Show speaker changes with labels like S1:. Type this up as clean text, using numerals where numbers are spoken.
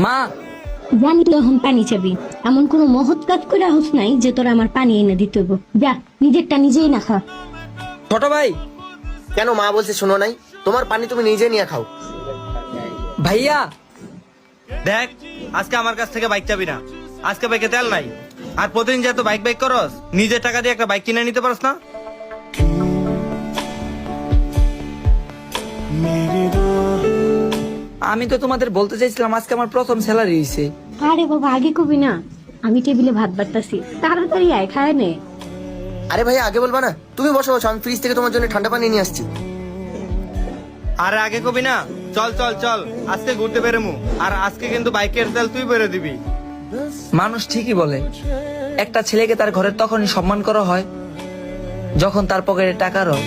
S1: মা,
S2: জানি তো এখন পানি চাবি, এমন কোনো মহৎ কাজ করে হোস নাই যে তোর আমার পানি এনে দিতে হইব। যা নিজেরটা নিজেই না খা।
S1: ছোট ভাই।
S3: কেন মা বলছে শোনো নাই? তোমার পানি তুমি নিজে নিয়ে খাও।
S1: ভাইয়া,
S4: দেখ, আজকে আমার কাছ থেকে বাইক চাবি না। আজকে বাইকে তেল নাই। আর প্রতিদিন যে এত বাইক বাইক করস, নিজের টাকা দিয়ে একটা বাইক কিনে নিতে পারস না?
S1: আমি তো তোমাদের বলতে চাইছিলাম আজকে আমার প্রথম স্যালারি হইছে।
S2: আরে বাবা, আগে কবি না, আমি টেবিলে ভাত বাড়তাছি, তাড়াতাড়ি আয়, খায় নে।
S3: আরে ভাই আগে বলবা না? তুমি বসো বসো, আমি ফ্রিজ থেকে তোমার জন্য ঠান্ডা পানি নিয়ে আসছি।
S4: আরে আগে কবি না? চল চল চল, আজকে ঘুরতে বেরোমু। আর আজকে কিন্তু বাইকের তেল তুই বেরো দিবি।
S1: মানুষ ঠিকই বলে, একটা ছেলেকে তার ঘরের তখনই সম্মান করা হয় যখন তার পকেটে টাকার হয়।